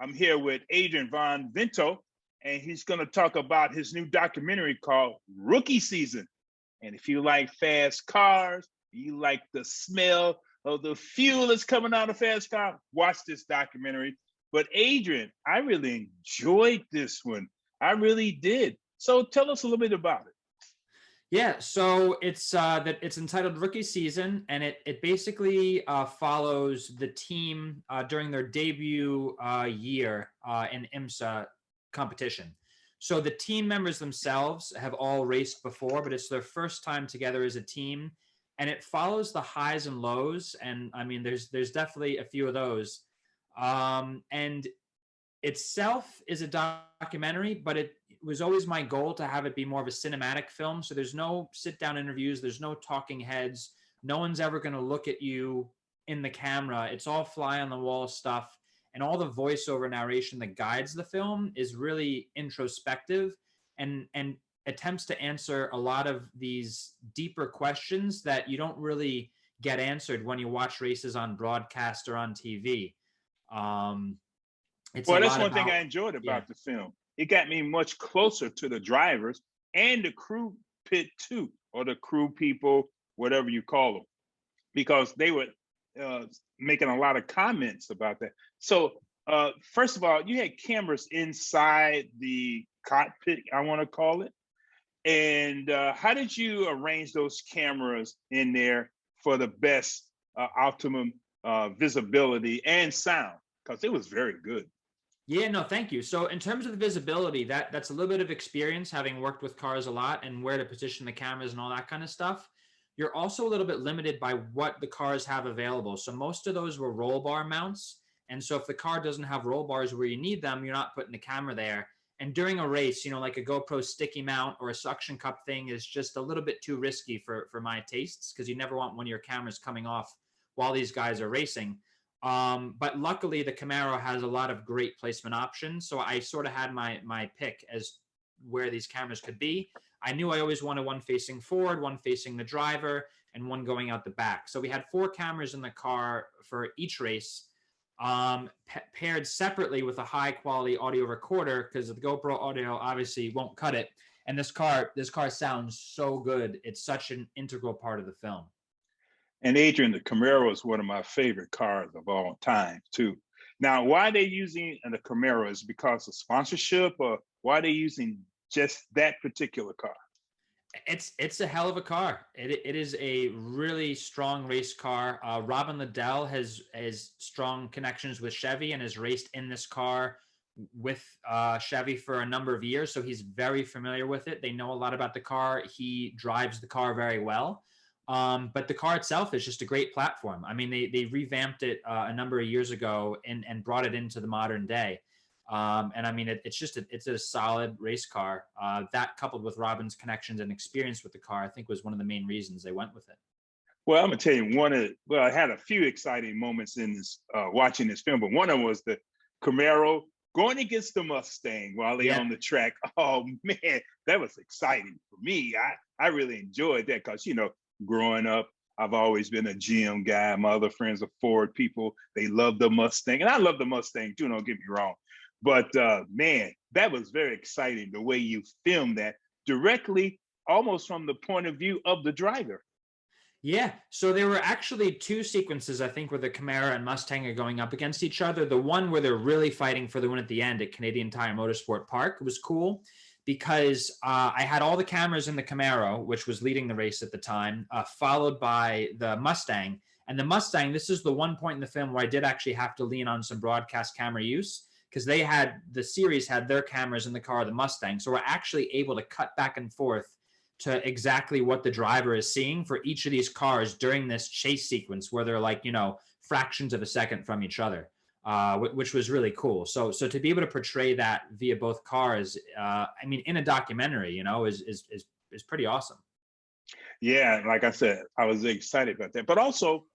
I'm here with Adrian Bonvento, and he's going to talk about his new documentary called Rookie Season. And if you like fast cars, you like the smell of the fuel that's coming out of fast car, watch this documentary. But Adrian, I really enjoyed this one. I really did. So tell us a little bit about it. Yeah, so it's entitled Rookie Season, and it basically follows the team during their debut year in IMSA competition. So the team members themselves have all raced before, but it's their first time together as a team, and it follows the highs and lows. And I mean, there's definitely a few of those. And itself is a documentary, but it was always my goal to have it be more of a cinematic film. So there's no sit down interviews, there's no talking heads. No one's ever going to look at you in the camera. It's all fly on the wall stuff. And all the voiceover narration that guides the film is really introspective and attempts to answer a lot of these deeper questions that you don't really get answered when you watch races on broadcast or on TV. Um, it's a Well, that's lot one thing about I enjoyed yeah. about the film. It got me much closer to the drivers and the crew pit too, or the crew people, whatever you call them, because they were uh, making a lot of comments about that. So, first of all, you had cameras inside the cockpit, I want to call it. And how did you arrange those cameras in there for the best optimum visibility and sound? Because it was very good. Yeah, no, thank you. So in terms of the visibility, that's a little bit of experience having worked with cars a lot and where to position the cameras and all that kind of stuff. You're also a little bit limited by what the cars have available. So most of those were roll bar mounts. And so if the car doesn't have roll bars where you need them, you're not putting the camera there. And during a race, like a GoPro sticky mount or a suction cup thing is just a little bit too risky for my tastes, because you never want one of your cameras coming off while these guys are racing. But luckily, the Camaro has a lot of great placement options. So I sort of had my pick as where these cameras could be. I knew I always wanted one facing forward, one facing the driver, and one going out the back. So we had 4 cameras in the car for each race, paired separately with a high quality audio recorder, because the GoPro audio obviously won't cut it. And this car sounds so good. It's such an integral part of the film. And Adrian, the Camaro is one of my favorite cars of all time, too. Now, why are they using the Camaro? Is it because of sponsorship, or why are they using just that particular car? It's a hell of a car. It is a really strong race car. Robin Liddell has strong connections with Chevy and has raced in this car with Chevy for a number of years, so he's very familiar with it. They know a lot about the car. He drives the car very well. But the car itself is just a great platform. I mean, they revamped it a number of years ago and brought it into the modern day. And I mean, it's a solid race car. That coupled with Robin's connections and experience with the car, I think was one of the main reasons they went with it. Well, I'm gonna tell you I had a few exciting moments in this watching this film, but one of them was the Camaro going against the Mustang while they Yeah. on the track. Oh man, that was exciting for me. I really enjoyed that because growing up, I've always been a GM guy. My other friends are Ford people. They love the Mustang, and I love the Mustang too. Don't get me wrong, but man, that was very exciting the way you filmed that directly, almost from the point of view of the driver. Yeah, so there were actually 2 sequences, I think, where the Camaro and Mustang are going up against each other. The one where they're really fighting for the win at the end at Canadian Tire Motorsport Park was cool because I had all the cameras in the Camaro, which was leading the race at the time, followed by the Mustang. And the Mustang, this is the one point in the film where I did actually have to lean on some broadcast camera use, because the series had their cameras in the car of the Mustang. So we're actually able to cut back and forth to exactly what the driver is seeing for each of these cars during this chase sequence where they're like, fractions of a second from each other, which was really cool. So to be able to portray that via both cars, I mean, in a documentary, is pretty awesome. Yeah, like I said, I was excited about that. But also,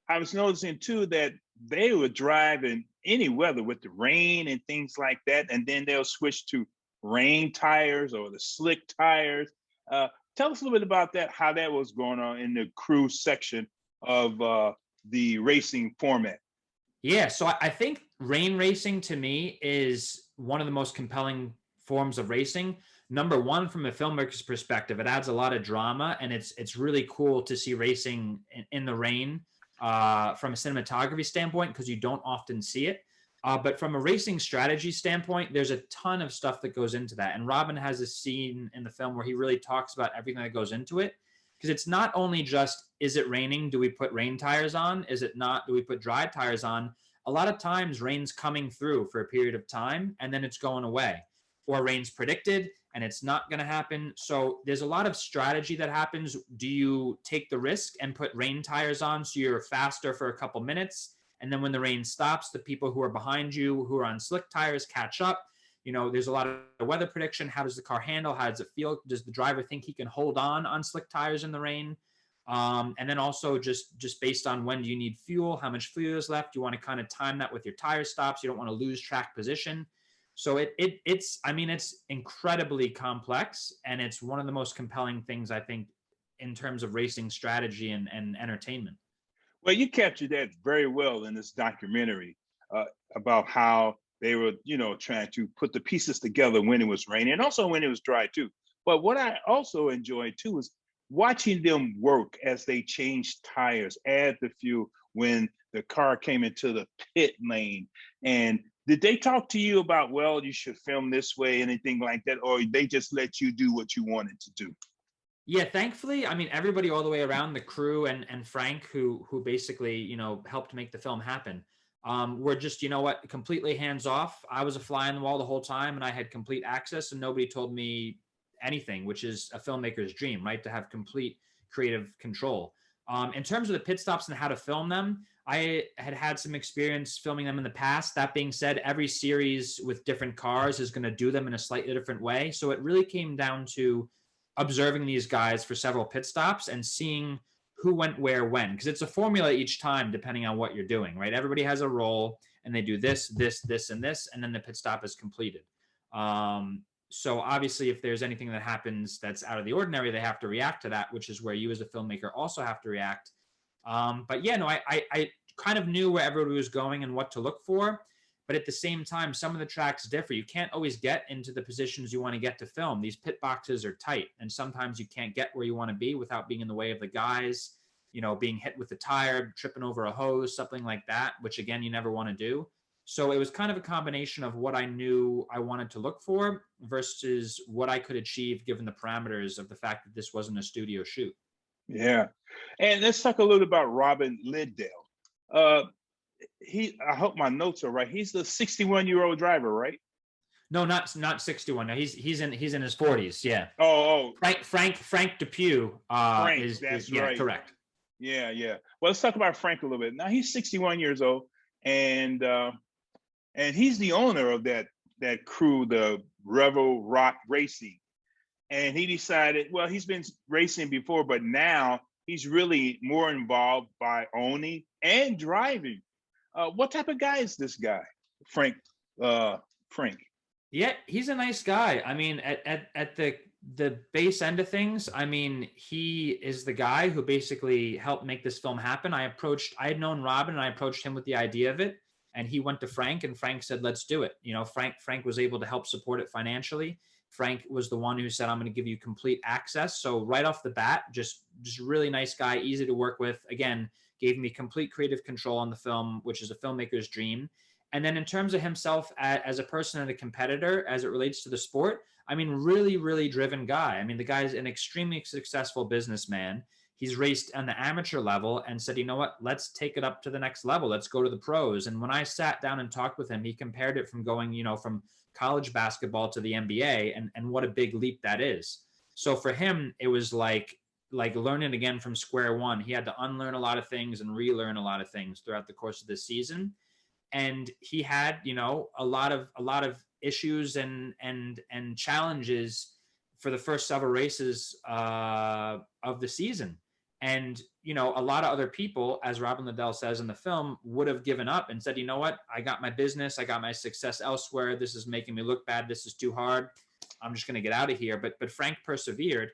I was noticing too that they would drive in any weather with the rain and things like that, and then they'll switch to rain tires or the slick tires. Tell us a little bit about that, how that was going on in the crew section of the racing format. Yeah, so I think rain racing to me is one of the most compelling forms of racing. Number one, from a filmmaker's perspective, it adds a lot of drama, and it's really cool to see racing in the rain from a cinematography standpoint because you don't often see it. But from a racing strategy standpoint, there's a ton of stuff that goes into that. And Robin has a scene in the film where he really talks about everything that goes into it. Because it's not only just, is it raining? Do we put rain tires on? Is it not? Do we put dry tires on? A lot of times rain's coming through for a period of time and then it's going away. Or rain's predicted and it's not going to happen. So there's a lot of strategy that happens. Do you take the risk and put rain tires on so you're faster for a couple minutes? And then when the rain stops, the people who are behind you who are on slick tires catch up. You know, there's a lot of weather prediction. How does the car handle? How does it feel? Does the driver think he can hold on slick tires in the rain? And then also just based on when do you need fuel, how much fuel is left. You want to kind of time that with your tire stops. You don't want to lose track position. So it's I mean, it's incredibly complex, and it's one of the most compelling things I think in terms of racing strategy and entertainment. Well, you captured that very well in this documentary uh, about how they were, trying to put the pieces together when it was raining and also when it was dry too. But what I also enjoyed too is watching them work as they changed tires, add the fuel when the car came into the pit lane. And did they talk to you about, well, you should film this way, anything like that, or they just let you do what you wanted to do? Yeah, thankfully, I mean, everybody all the way around, the crew and Frank, who basically, helped make the film happen, were just, completely hands off. I was a fly on the wall the whole time, and I had complete access, and nobody told me anything, which is a filmmaker's dream, right? To have complete creative control. In terms of the pit stops and how to film them, I had some experience filming them in the past. That being said, every series with different cars is going to do them in a slightly different way. So it really came down to observing these guys for several pit stops and seeing who went where when, because it's a formula each time depending on what you're doing, right? Everybody has a role and they do this, and this, and then the pit stop is completed. So obviously, if there's anything that happens that's out of the ordinary, they have to react to that, which is where you as a filmmaker also have to react. But yeah, no, I kind of knew where everybody was going and what to look for. But at the same time, some of the tracks differ. You can't always get into the positions you want to get to film. These pit boxes are tight, and sometimes you can't get where you want to be without being in the way of the guys, being hit with the tire, tripping over a hose, something like that, which again, you never want to do. So it was kind of a combination of what I knew I wanted to look for versus what I could achieve given the parameters of the fact that this wasn't a studio shoot. Yeah. And let's talk a little about Robin Liddell. Uh, I hope my notes are right. He's the 61-year-old driver, right? No, not 61. No, he's in his 40s. Yeah. Oh, Frank Depew Frank, is that's yeah, right. correct. Yeah, yeah. Well, let's talk about Frank a little bit. Now he's 61 years old, and he's the owner of that crew, the Revel Rock Racing. And he decided, well, he's been racing before, but now he's really more involved by owning and driving. What type of guy is this guy, Frank? Frank. Yeah, he's a nice guy. I mean, at the base end of things, I mean, he is the guy who basically helped make this film happen. I had known Robin, and I approached him with the idea of it, and he went to Frank, and Frank said, "Let's do it." Frank was able to help support it financially. Frank was the one who said, "I'm going to give you complete access." So right off the bat, just really nice guy, easy to work with. Again, gave me complete creative control on the film, which is a filmmaker's dream. And then in terms of himself as a person and a competitor, as it relates to the sport, I mean, really, really driven guy. I mean, the guy's an extremely successful businessman. He's raced on the amateur level and said, you know what, let's take it up to the next level. Let's go to the pros. And when I sat down and talked with him, he compared it from going, from college basketball to the NBA, and what a big leap that is. So for him, it was like learning again from square one. He had to unlearn a lot of things and relearn a lot of things throughout the course of this season. And he had, a lot of issues and challenges for the first several races of the season. And, a lot of other people, as Robin Liddell says in the film, would have given up and said, you know what, I got my business, I got my success elsewhere. This is making me look bad. This is too hard. I'm just going to get out of here. But Frank persevered.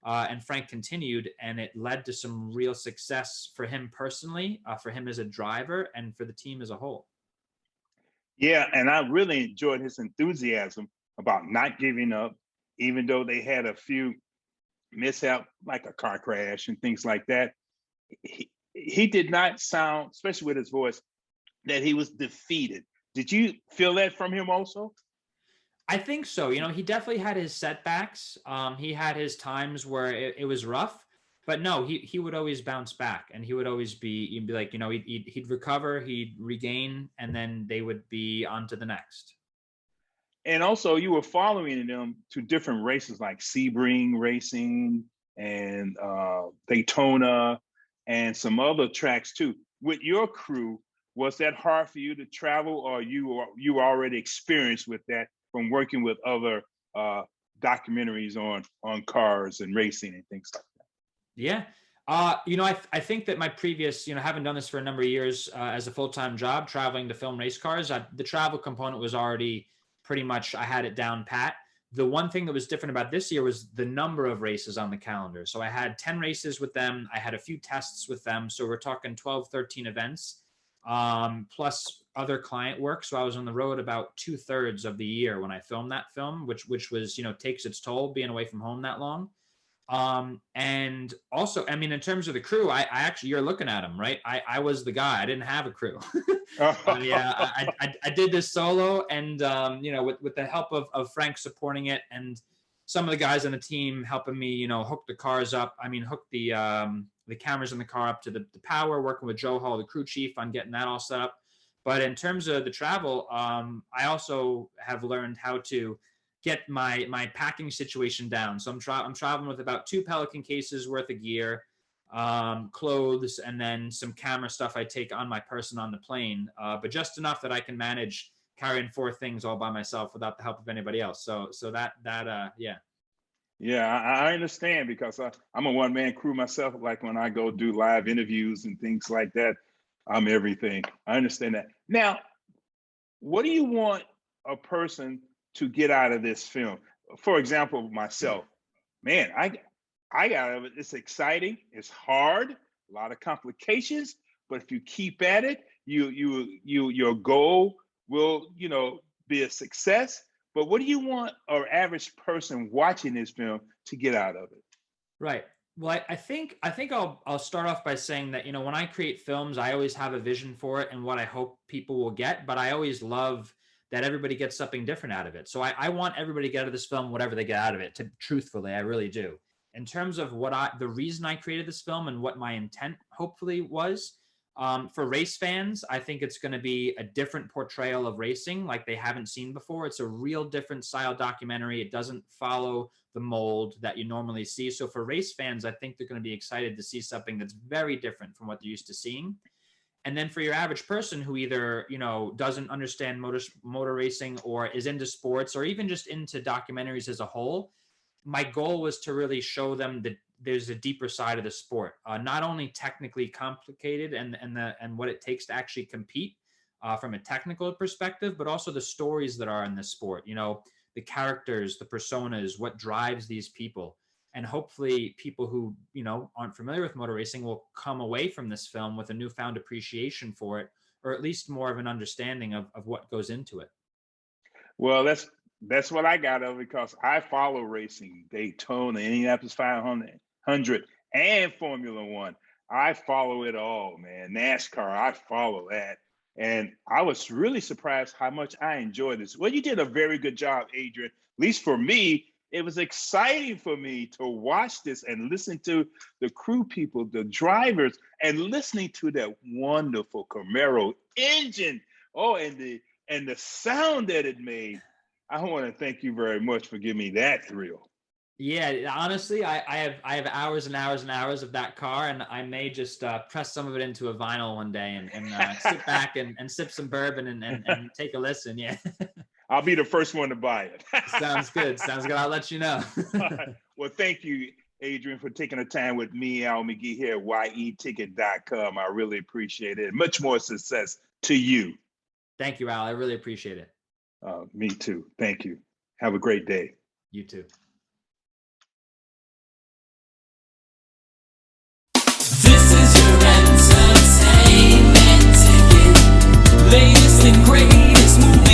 And Frank continued, and it led to some real success for him personally, for him as a driver, and for the team as a whole. Yeah, and I really enjoyed his enthusiasm about not giving up, even though they had a few mishap, like a car crash and things like that. He did not sound, especially with his voice, that he was defeated. Did you feel that from him also? I think so. You know, he definitely had his setbacks. He had his times where it was rough, but no, he would always bounce back, and he would always be. He'd be like, you know, he'd recover, he'd regain, and then they would be on to the next. And also, you were following them to different races like Sebring Racing and Daytona and some other tracks too. With your crew, was that hard for you to travel, or you were already experienced with that from working with other documentaries on cars and racing and things like that? Yeah. You know, I think that my previous, you know, having done this for a number of years as a full-time job, traveling to film race cars, the travel component was already pretty much, I had it down pat. The one thing that was different about this year was the number of races on the calendar. So I had 10 races with them. I had a few tests with them. So we're talking 12, 13 events, plus other client work. So I was on the road about 2/3 of the year when I filmed that film, which was, you know, takes its toll being away from home that long. And also, I mean, in terms of the crew, I actually, you're looking at them, right? I was the guy. I didn't have a crew. Yeah, I did this solo, and you know, with the help of Frank supporting it, and some of the guys on the team helping me, you know, hook the cars up. I mean, hook the cameras in the car up to the power. Working with Joe Hall, the crew chief, on getting that all set up. But in terms of the travel, I also have learned how to get my packing situation down. So I'm traveling with about 2 Pelican cases worth of gear, clothes, and then some camera stuff I take on my person on the plane, but just enough that I can manage carrying 4 things all by myself without the help of anybody else. So that yeah. Yeah, I understand because I'm a one man crew myself. Like when I go do live interviews and things like that, I'm everything. I understand that. Now, what do you want a person to get out of this film? For example, myself, man, I got out of it. It's exciting. It's hard. A lot of complications, but if you keep at it, your goal will, you know, be a success. But what do you want an average person watching this film to get out of it? Right. Well, I think I'll start off by saying that, you know, when I create films, I always have a vision for it and what I hope people will get, but I always love that everybody gets something different out of it. So I want everybody to get out of this film whatever they get out of it. To truthfully, I really do. In terms of the reason I created this film and what my intent hopefully was, for race fans, I think it's going to be a different portrayal of racing like they haven't seen before. It's a real different style documentary. It doesn't follow the mold that you normally see. So for race fans, I think they're going to be excited to see something that's very different from what they're used to seeing. And then for your average person who either, you know, doesn't understand motor racing, or is into sports, or even just into documentaries as a whole, my goal was to really show them that there's a deeper side of the sport, not only technically complicated and what it takes to actually compete from a technical perspective, but also the stories that are in this sport. You know, the characters, the personas, what drives these people. And hopefully people who, you know, aren't familiar with motor racing will come away from this film with a newfound appreciation for it, or at least more of an understanding of what goes into it. Well, that's what I got of it because I follow racing, Daytona, Indianapolis 500, and Formula One. I follow it all, man. NASCAR, I follow that. And I was really surprised how much I enjoyed this. Well, you did a very good job, Adrian. At least for me, it was exciting for me to watch this and listen to the crew people, the drivers, and listening to that wonderful Camaro engine. Oh, and the sound that it made. I want to thank you very much for giving me that thrill. Yeah, honestly, I have hours and hours and hours of that car, and I may just press some of it into a vinyl one day and sit back and sip some bourbon and take a listen. Yeah, I'll be the first one to buy it. sounds good. Sounds good. I'll let you know. Well, thank you, Adrian, for taking the time with me, Al McGhee here at yeticket.com. I really appreciate it. Much more success to you. Thank you, Al. I really appreciate it. Me too. Thank you. Have a great day. You too. latest and greatest movie.